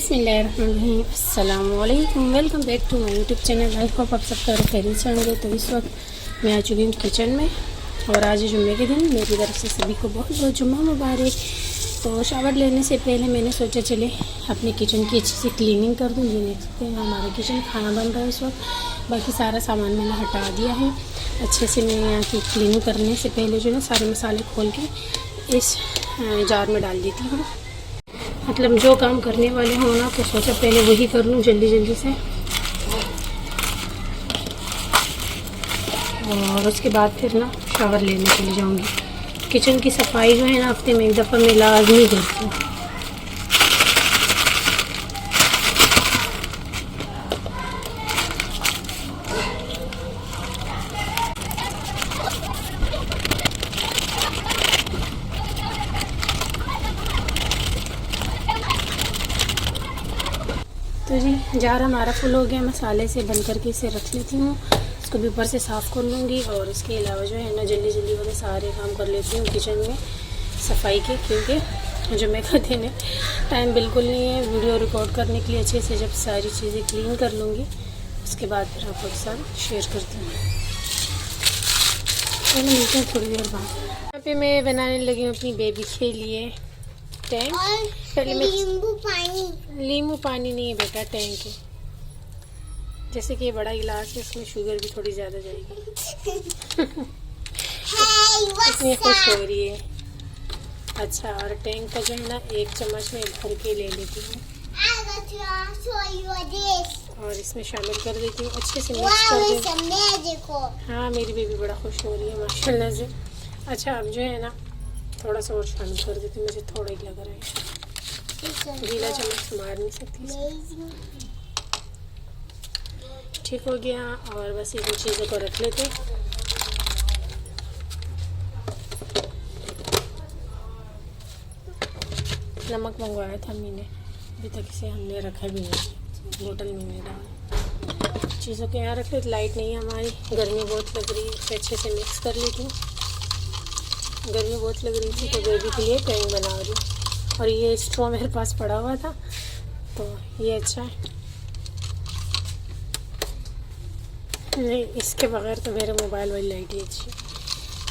बिस्मिल्लाहिर्रहमानिर्रहीम, अस्सलामुअलैकुम। Welcome back to my YouTube channel. I hope आप सब खैरियत से होंगे। तो इस वक्त मैं आ चुकी हूँ किचन में और आज जुम्मे के दिन मेरी तरफ से सभी को बहुत बहुत जुम्मा मुबारक। तो शावर लेने से पहले मैंने सोचा चले अपनी किचन की अच्छी से क्लीनिंग कर दूँ। ये देख सकते हैं हमारा किचन, खाना बन रहा है इस वक्त। बाकी सारा सामान मैंने हटा दिया है अच्छे से। मैं यहाँ की क्लीनिंग करने से पहले जो है सारे मसाले खोल के इस जार में डाल देती हूँ। मतलब जो काम करने वाले हों ना, तो सोचा पहले वही कर लूँ जल्दी जल्दी से, और उसके बाद फिर ना शावर लेने चली जाऊँगी। किचन की सफाई जो है ना हफ्ते में एक दफ़ा मैं लाज़मी करती हूँ। तो जी जार हमारा फुल हो गया। मसाले से बंद करके इसे रख लेती हूँ। इसको भी ऊपर से साफ़ कर लूँगी और इसके अलावा जो है ना जल्दी जल्दी वाले सारे काम कर लेती हूँ किचन में सफाई के, क्योंकि जुम्मे का दिन है, टाइम बिल्कुल नहीं है वीडियो रिकॉर्ड करने के लिए। अच्छे से जब सारी चीज़ें क्लीन कर लूँगी उसके बाद फिर आप लोग के साथ शेयर करती हूँ। चलो मिलते हैं थोड़ी देर बाद। यहाँ पे मैं बनाने लगी हूँ अपनी बेबी के लिए टैंक। पहले मैं नींबू पानी नहीं है बेटा, टैंक है। जैसे कि ये बड़ा गिलास है, इसमें शुगर भी थोड़ी ज़्यादा जाएगी। इतनी खुश हो रही है। अच्छा, और टैंक का जो है ना 1 चम्मच में भर के ले लेती हूँ और इसमें शामिल कर देती हूँ। अच्छे से मिक्स कर देती हूँ। हाँ, मेरी बेबी बड़ा खुश हो रही है माशाल्लाह से। अच्छा, अब जो है ना थोड़ा सा और शामिल कर देती हूँ। मुझे थोड़ा ही लग रहा है, गीला चम्मच मार नहीं सकती। ठीक हो गया। और बस इन चीज़ों को रख लेते। नमक मंगवाया था अम्मी ने, अभी तक इसे हमने रखा भी नहीं, बोतल में नहीं डाला। चीज़ों को यहाँ रख लेते। लाइट नहीं है हमारी, गर्मी बहुत लग रही है। इसे अच्छे से मिक्स कर लेती हूँ। गर्मी बहुत लग रही थी तो बेबी के लिए टैंक बना रही हूँ। और ये स्ट्रॉ मेरे पास पड़ा हुआ था तो ये अच्छा है। नहीं, इसके बगैर तो मेरे मोबाइल वाली लाइट ही अच्छी है।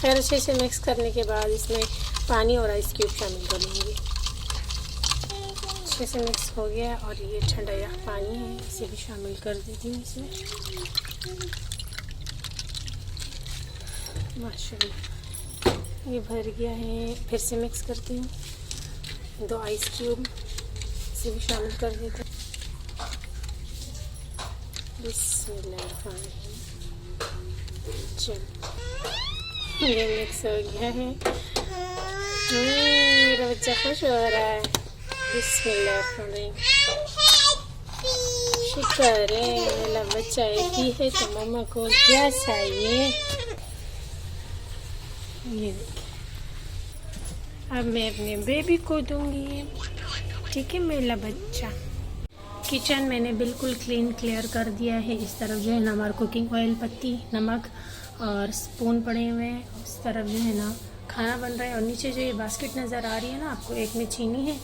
खैर, अच्छे से मिक्स करने के बाद इसमें पानी और आइस क्यूब शामिल कर लूँगी। अच्छे से मिक्स हो गया और ये ठंडा पानी है, इसे भी शामिल कर देती हूँ इसमें। माशाल्लाह ये भर गया है। फिर से मिक्स करती हूँ। 2 आइस क्यूब इसे भी शामिल कर देते हैं। बिस्मिल्लाहिर्रहमानिर्रहीम। चलो, ये मिक्स हो गया है। मेरा बच्चा खुश हो रहा है। बिस्मिल्लाहिर्रहमानिर्रहीम। शुक्र है मेरा बच्चा एक ही है तो मम्मा को क्या चाहिए। ये देखिए, अब मैं अपने बेबी को दूंगी। ठीक है मेरा बच्चा। किचन मैंने बिल्कुल क्लीन क्लियर कर दिया है। इस तरफ जो है ना हमारा कुकिंग ऑयल, पत्ती, नमक और स्पून पड़े हुए हैं। उस तरफ जो है ना खाना बन रहा है। और नीचे जो ये बास्केट नज़र आ रही है ना आपको, एक में चीनी है,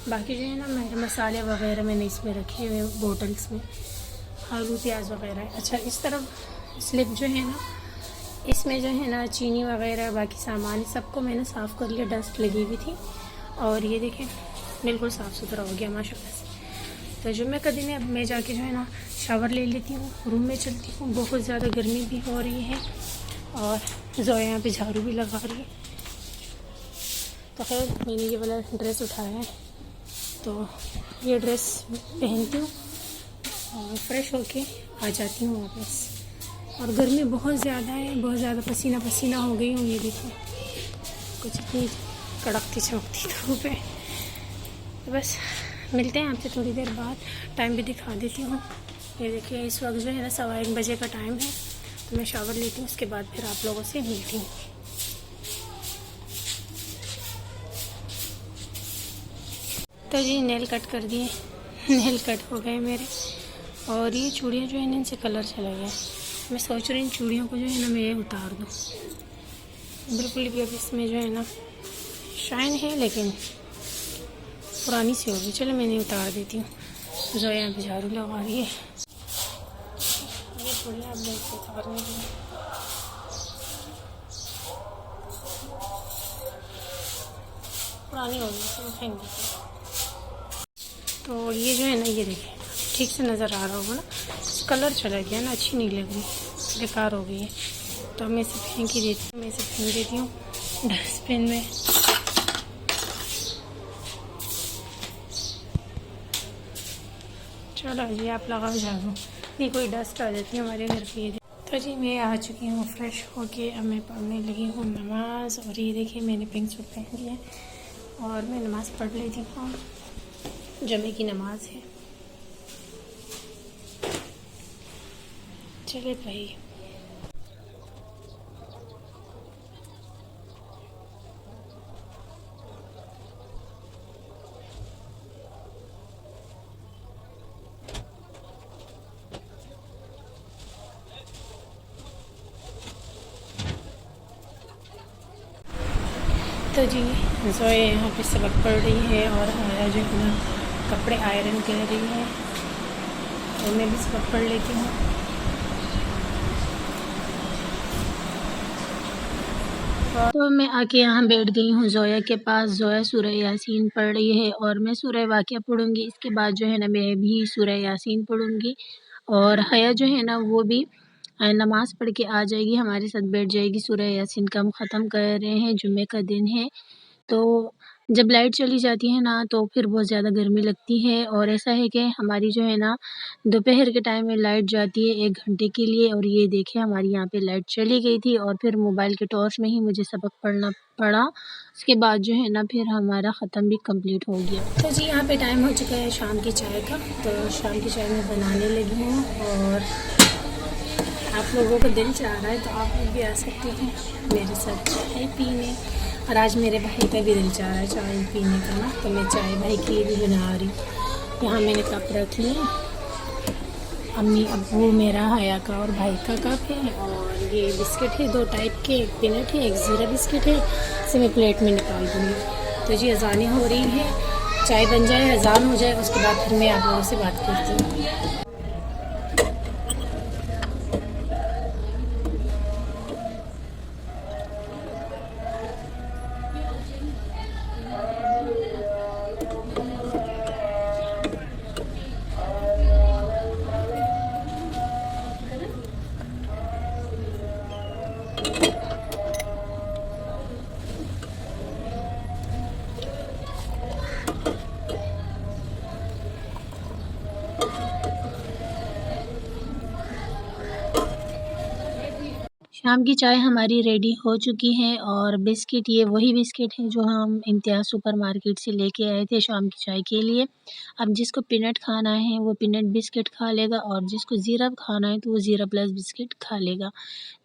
बाकी जो है ना मेरे मसाले वगैरह मैंने इसमें रखे हुए बोटल्स में, आलू प्याज वगैरह। अच्छा, इस तरफ स्लिप जो है ना, इसमें जो है ना चीनी वगैरह बाकी सामान सबको मैंने साफ़ कर लिया, डस्ट लगी हुई थी। और ये देखें बिल्कुल साफ़ सुथरा हो गया माशाल्लाह से। तो जुम्मे का दिन है, अब मैं जाके जो है ना शावर ले लेती हूँ, रूम में चलती हूँ। बहुत ज़्यादा गर्मी भी हो रही है और जोया यहाँ पे झाड़ू भी लगा रही है। तो खैर मैंने ये वाला ड्रेस उठाया है तो ये ड्रेस पहनती हूँ और फ्रेश होके आ जाती हूँ वापस। और गर्मी बहुत ज़्यादा है, बहुत ज़्यादा पसीना पसीना हो गई हूँ। ये देखो कुछ इतनी कड़कती चमकती धूप है। तो बस मिलते हैं आपसे थोड़ी देर बाद। टाइम भी दिखा देती हूँ। ये देखिए इस वक्त जो है ना 1:15 बजे का टाइम है। तो मैं शावर लेती हूँ, उसके बाद फिर आप लोगों से मिलती हूँ। तो जी नेल कट कर दिए, नेल कट हो गए मेरे। और ये चूड़ियाँ जो है ना इनसे कलर चला गया। मैं सोच रही हूँ इन चूड़ियों को जो है ना मैं उतार दूँ बिल्कुल भी। अब इसमें जो है ना शाइन है लेकिन पुरानी सी होगी। चलो मैंने उतार देती हूँ। जोया यहाँ पे झाड़ू लगा रही है। ये बढ़िया ब्लेड से उतारने की पुरानी हो गई, इसमें फेंक देती हूँ। तो ये जो है ना, ये देखिए ठीक से नज़र आ रहा होगा ना, कलर चला गया ना, अच्छी नहीं लग रही, बेकार हो गई है। तो मैं इसे फेंक ही देती हूँ, डस्टबिन में। चलो जी, आप लगाओ झाड़ू, नहीं कोई डस्ट आ जाती है हमारे घर पे। तो जी मैं आ चुकी हूँ फ्रेश होके, अब मैं पढ़ने लगी हूँ नमाज़। और ये देखिए मैंने पिंक सूट पहन लिया है और मैं नमाज़ पढ़ लेती हूँ, जमे की नमाज है। चले भाई। तो जी जोया यहाँ पे सबक पढ़ रही है और आया जो है ना कपड़े आयरन कर रही है, और मैं भी सबक पढ़ लेती हूँ। तो मैं आके यहाँ बैठ गई हूँ जोया के पास। जोया सूरह यासीन पढ़ रही है और मैं सूरह वाक़िया पढ़ूँगी। इसके बाद जो है ना मैं भी सूरह यासीन पढ़ूँगी, और हया जो है ना वो भी नमाज़ पढ़ के आ जाएगी, हमारे साथ बैठ जाएगी। सूरह यासीन का हम ख़त्म कर रहे हैं, जुम्मे का दिन है। तो जब लाइट चली जाती है ना तो फिर बहुत ज़्यादा गर्मी लगती है, और ऐसा है कि हमारी जो है ना दोपहर के टाइम में लाइट जाती है 1 घंटे के लिए। और ये देखिए हमारी यहाँ पे लाइट चली गई थी, और फिर मोबाइल के टॉर्च में ही मुझे सबक पढ़ना पड़ा। उसके बाद जो है ना फिर हमारा ख़त्म भी कंप्लीट हो गया। तो जी यहाँ पे टाइम हो चुका है शाम की चाय का। तो शाम की चाय मैं बनाने लगी हूँ, और आप लोगों का दिल चाह रहा है तो आप लोग भी आ सकते हैं मेरे साथ चाय पीने। और आज मेरे भाई का भी दिल चाह रहा है चाय पीने का ना, तो मैं चाय भाई के लिए भी बना रही हूँ। यहाँ मैंने कप रख लिया, अम्मी अब्बू मेरा, हया का और भाई का कप है। और ये बिस्किट है 2 टाइप के, एक पीनट है, एक ज़ीरा बिस्किट है। इसे मैं प्लेट में निकाल दूँगी। तो जी अज़ानें हो रही हैं, चाय बन जाए, अज़ान हो जाए, उसके बाद फिर मैं आप लोगों से बात करती हूँ। शाम की चाय हमारी रेडी हो चुकी है, और बिस्किट ये वही बिस्किट है जो हम इम्तियाज़ सुपर मार्केट से लेके आए थे शाम की चाय के लिए। अब जिसको पीनट खाना है वो पीनट बिस्किट खा लेगा, और जिसको ज़ीरा खाना है तो वो ज़ीरा प्लस बिस्किट खा लेगा।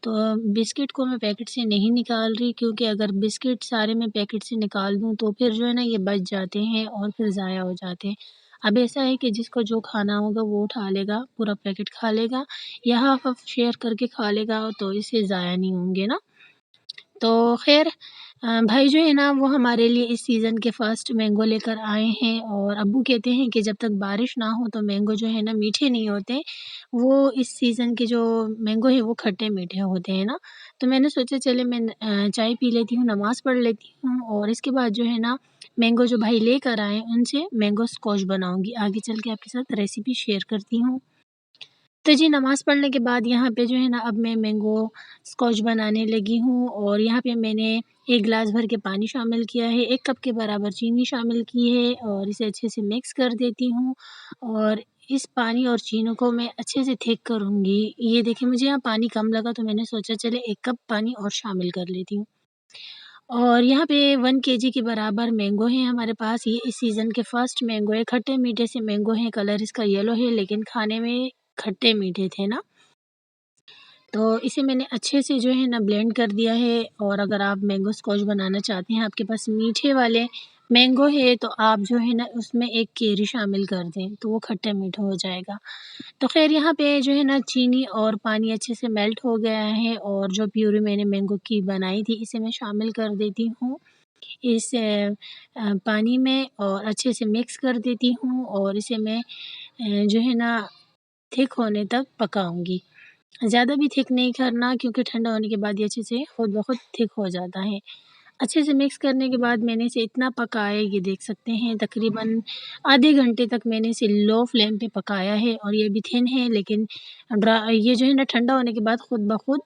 तो बिस्किट को मैं पैकेट से नहीं निकाल रही, क्योंकि अगर बिस्किट सारे मैं पैकेट से निकाल दूँ तो फिर जो है ना ये बच जाते हैं और फिर ज़ाया हो जाते हैं। अब ऐसा है कि जिसको जो खाना होगा वो उठा लेगा, पूरा पैकेट खा लेगा, या हाफ़ हाफ़ शेयर करके खा लेगा, तो इससे ज़ाया नहीं होंगे ना। तो ख़ैर भाई जो है ना वो हमारे लिए इस सीज़न के फर्स्ट मैंगो लेकर आए हैं, और अब्बू कहते हैं कि जब तक बारिश ना हो तो मैंगो जो है ना मीठे नहीं होते। वो इस सीज़न के जो मैंगो है वो खट्टे मीठे होते हैं ना। तो मैंने सोचा चले मैं चाय पी लेती हूँ, नमाज़ पढ़ लेती हूँ, और इसके बाद जो है ना मैंगो जो भाई लेकर आए उनसे मैंगो स्क्वैश बनाऊँगी। आगे चल के आपके साथ रेसिपी शेयर करती हूँ। तो जी नमाज़ पढ़ने के बाद यहाँ पे जो है ना अब मैं मैंगो स्क्वैश बनाने लगी हूँ, और यहाँ पे मैंने 1 गिलास भर के पानी शामिल किया है, 1 कप के बराबर चीनी शामिल की है, और इसे अच्छे से मिक्स कर देती हूँ। और इस पानी और चीनी को मैं अच्छे से थिक करूँगी। ये देखिए मुझे यहाँ पानी कम लगा तो मैंने सोचा चले 1 कप पानी और शामिल कर लेती हूँ। और यहाँ पे 1 केजी के बराबर मैंगो है हमारे पास। ये इस सीज़न के फर्स्ट मैंगो है, खट्टे मीठे से मैंगो हैं। कलर इसका येलो है लेकिन खाने में खट्टे मीठे थे ना। तो इसे मैंने अच्छे से जो है ना ब्लेंड कर दिया है, और अगर आप मैंगो स्क्वैश बनाना चाहते हैं, आपके पास मीठे वाले मैंगो है तो आप जो है ना उसमें 1 केरी शामिल कर दें, तो वो खट्टा मीठा हो जाएगा। तो ख़ैर यहाँ पे जो है ना चीनी और पानी अच्छे से मेल्ट हो गया है, और जो प्यूरी मैंने मैंगो की बनाई थी इसे मैं शामिल कर देती हूँ इस पानी में, और अच्छे से मिक्स कर देती हूँ, और इसे मैं जो है ना थिक होने तक पकाऊँगी। ज़्यादा भी थिक नहीं करना क्योंकि ठंडा होने के बाद ये अच्छे से खुद ब खुद थिक हो जाता है। अच्छे से मिक्स करने के बाद मैंने इसे इतना पकाया, ये देख सकते हैं तकरीबन आधे घंटे तक मैंने इसे लो फ्लेम पे पकाया है और ये अभी थिन है लेकिन ये जो है ना ठंडा होने के बाद खुद ब खुद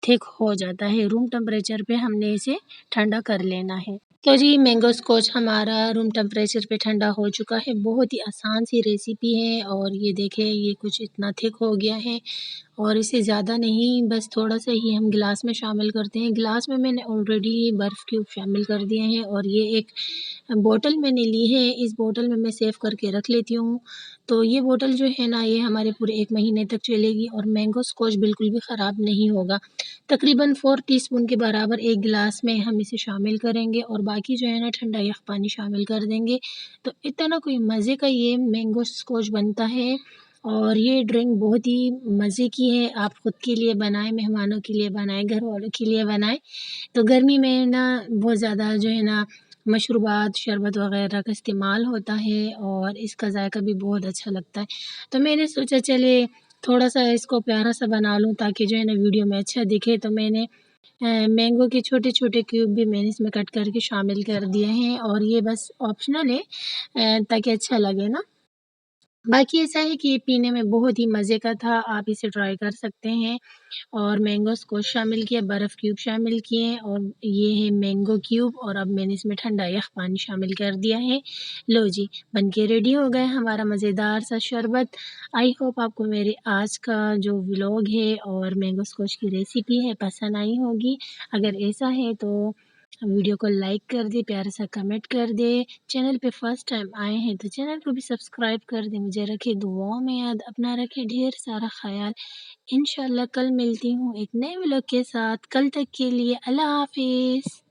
थिक हो जाता है। रूम टेम्परेचर पे हमने इसे ठंडा कर लेना है। तो जी मैंगो स्क्वैश हमारा रूम टेम्परेचर पे ठंडा हो चुका है। बहुत ही आसान सी रेसिपी है और ये देखें ये कुछ इतना थिक हो गया है और इसे ज़्यादा नहीं, बस थोड़ा-सा ही हम गिलास में शामिल करते हैं। गिलास में मैंने ऑलरेडी बर्फ़ क्यूब शामिल कर दिए हैं और ये एक बॉटल मैंने ली है, इस बॉटल में मैं सेव करके रख लेती हूँ। तो ये बॉटल जो है ना, ये हमारे पूरे 1 महीने तक चलेगी और मैंगो स्क्वैश बिल्कुल भी ख़राब नहीं होगा। तकरीबन 4 टीस्पून के बराबर 1 गिलास में हम इसे शामिल करेंगे और बाकी जो है ना ठंडा यख़ पानी शामिल कर देंगे। तो इतना कोई मज़े का ये मैंगो स्क्वैश बनता है और ये ड्रिंक बहुत ही मज़े की है। आप खुद के लिए बनाएँ, मेहमानों के लिए बनाएँ, घर वालों के लिए बनाएँ। तो गर्मी में ना बहुत ज़्यादा जो है ना मशरूबात, शरबत वग़ैरह का इस्तेमाल होता है और इसका ज़ायका भी बहुत अच्छा लगता है। तो मैंने सोचा चले थोड़ा-सा इसको प्यारा-सा बना लूँ ताकि जो है ना वीडियो में अच्छा दिखे। तो मैंने मैंगो के छोटे-छोटे क्यूब भी मैंने इसमें कट करके शामिल कर दिए हैं और ये बस ऑप्शनल है ताकि अच्छा लगे ना। बाकी ऐसा है कि ये पीने में बहुत ही मज़े का था, आप इसे ट्राई कर सकते हैं। और मैंगोज़ को शामिल किया, बर्फ़ क्यूब शामिल किए और ये है मैंगो क्यूब और अब मैंने इसमें ठंडा यख़ पानी शामिल कर दिया है। लो जी, बन के रेडी हो गया हमारा मज़ेदार सा शरबत। आई होप आपको मेरे आज का जो व्लॉग है और मैंगो स्क्वैश की रेसिपी है पसंद आई होगी। अगर ऐसा है तो वीडियो को लाइक कर दें, प्यारा सा कमेंट कर दें। चैनल पे फर्स्ट टाइम आए हैं तो चैनल को भी सब्सक्राइब कर दें। मुझे रखें दुआओं में याद, अपना रखें ढेर सारा ख़याल। इंशाल्लाह कल मिलती हूँ एक नए व्लॉग के साथ। कल तक के लिए अल्लाह हाफ़िज़।